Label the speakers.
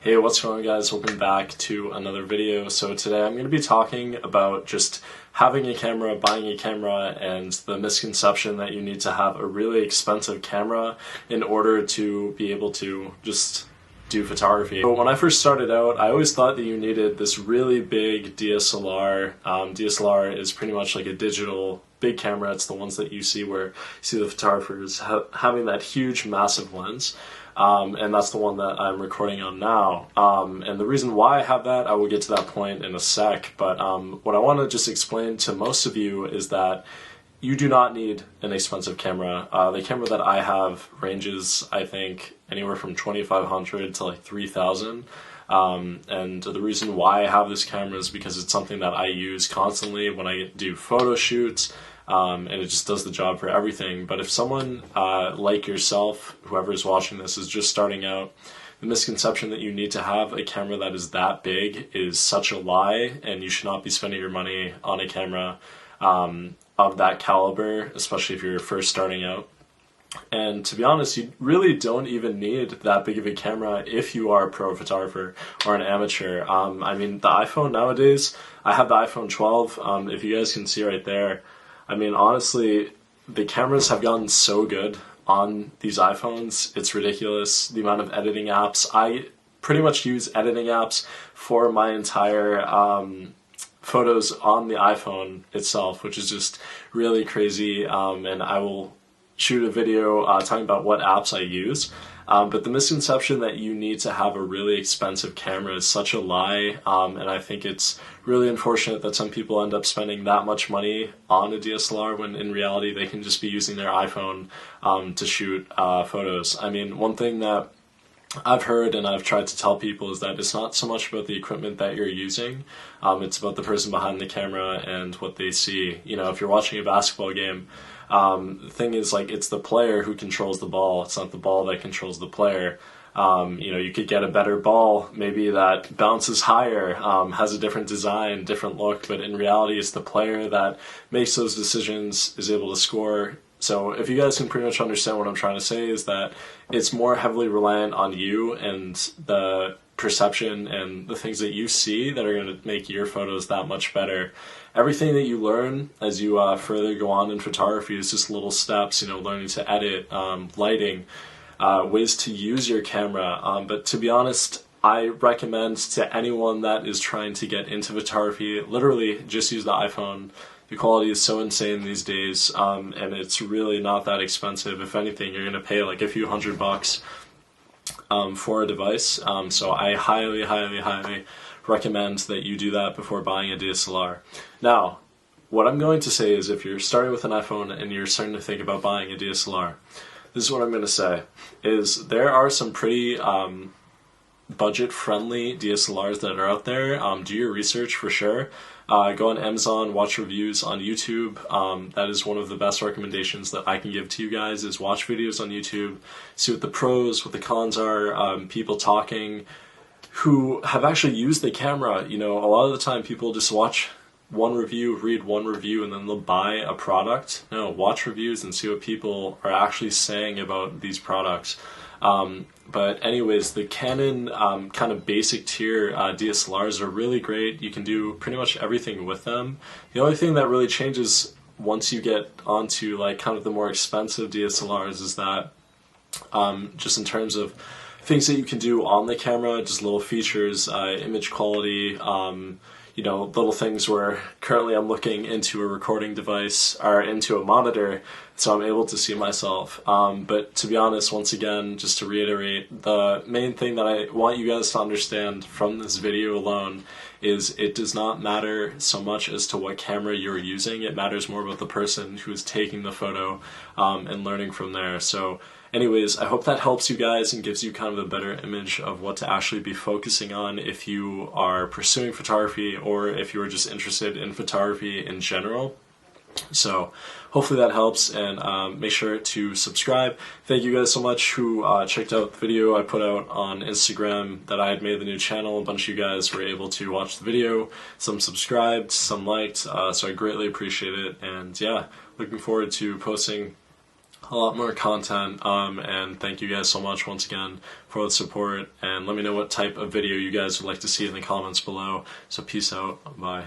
Speaker 1: Hey, what's going on, guys? Welcome back to another video. So today I'm going to be talking about just having a camera, buying a camera, and the misconception that you need to have a really expensive camera in order to be able to just do photography. So when I first started out, I always thought that you needed this really big DSLR. DSLR is pretty much like a digital big camera. It's the ones that you see where you see the photographers having that huge, massive lens. And that's the one that I'm recording on now. And the reason why I have that, I will get to that point in a sec, but what I want to just explain to most of you is that you do not need an expensive camera. The camera that I have ranges, I think, anywhere from $2,500 to like $3,000. And the reason why I have this camera is because it's something that I use constantly when I do photo shoots. And it just does the job for everything. But if someone like yourself, whoever is watching this, is just starting out, the misconception that you need to have a camera that is that big is such a lie, and you should not be spending your money on a camera of that caliber, especially if you're first starting out. And to be honest, you really don't even need that big of a camera if you are a pro photographer or an amateur. I mean, the iPhone nowadays, I have the iPhone 12, if you guys can see right there. I mean, honestly, the cameras have gotten so good on these iPhones, it's ridiculous, the amount of editing apps. I pretty much use editing apps for my entire photos on the iPhone itself, which is just really crazy, and I will shoot a video talking about what apps I use. But the misconception that you need to have a really expensive camera is such a lie, and I think it's really unfortunate that some people end up spending that much money on a DSLR when in reality they can just be using their iPhone to shoot photos. I mean, one thing that I've heard and I've tried to tell people is that it's not so much about the equipment that you're using, it's about the person behind the camera and what they see. You know, if you're watching a basketball game, the thing is, like, it's the player who controls the ball, it's not the ball that controls the player. You know, you could get a better ball, maybe that bounces higher, has a different design, different look, but in reality it's the player that makes those decisions, is able to score. So if you guys can pretty much understand what I'm trying to say, is that it's more heavily reliant on you and the perception and the things that you see that are going to make your photos that much better. Everything that you learn as you further go on in photography is just little steps, you know, learning to edit, lighting, ways to use your camera. But to be honest, I recommend to anyone that is trying to get into photography, literally just use the iPhone. The quality is so insane these days, and it's really not that expensive. If anything, you're going to pay like a few $100 for a device. So I highly recommend that you do that before buying a DSLR. Now, what I'm going to say is, if you're starting with an iPhone and you're starting to think about buying a DSLR, this is what I'm going to say, is there are some pretty budget-friendly DSLRs that are out there. Do your research for sure. Go on Amazon, watch reviews on YouTube. That is one of the best recommendations that I can give to you guys, is watch videos on YouTube, see what the pros, what the cons are, people talking who have actually used the camera. You know, a lot of the time people just watch one review, read one review, and then they'll buy a product. No, watch reviews and see what people are actually saying about these products. But anyways, the Canon kind of basic tier DSLRs are really great. You can do pretty much everything with them. The only thing that really changes once you get onto like kind of the more expensive DSLRs is that just in terms of things that you can do on the camera, just little features, image quality, you know, little things where currently I'm looking into a recording device or into a monitor, so I'm able to see myself. But to be honest, once again, just to reiterate, the main thing that I want you guys to understand from this video alone is it does not matter so much as to what camera you're using. It matters more about the person who is taking the photo and learning from there. So anyways, I hope that helps you guys and gives you kind of a better image of what to actually be focusing on if you are pursuing photography or if you're just interested in photography in general. So hopefully that helps, and make sure to subscribe. Thank you guys so much who checked out the video I put out on Instagram that I had made the new channel. A bunch of you guys were able to watch the video. Some subscribed, some liked, so I greatly appreciate it. And yeah, looking forward to posting a lot more content, and thank you guys so much once again for the support, and let me know what type of video you guys would like to see in the comments below. So peace out, bye.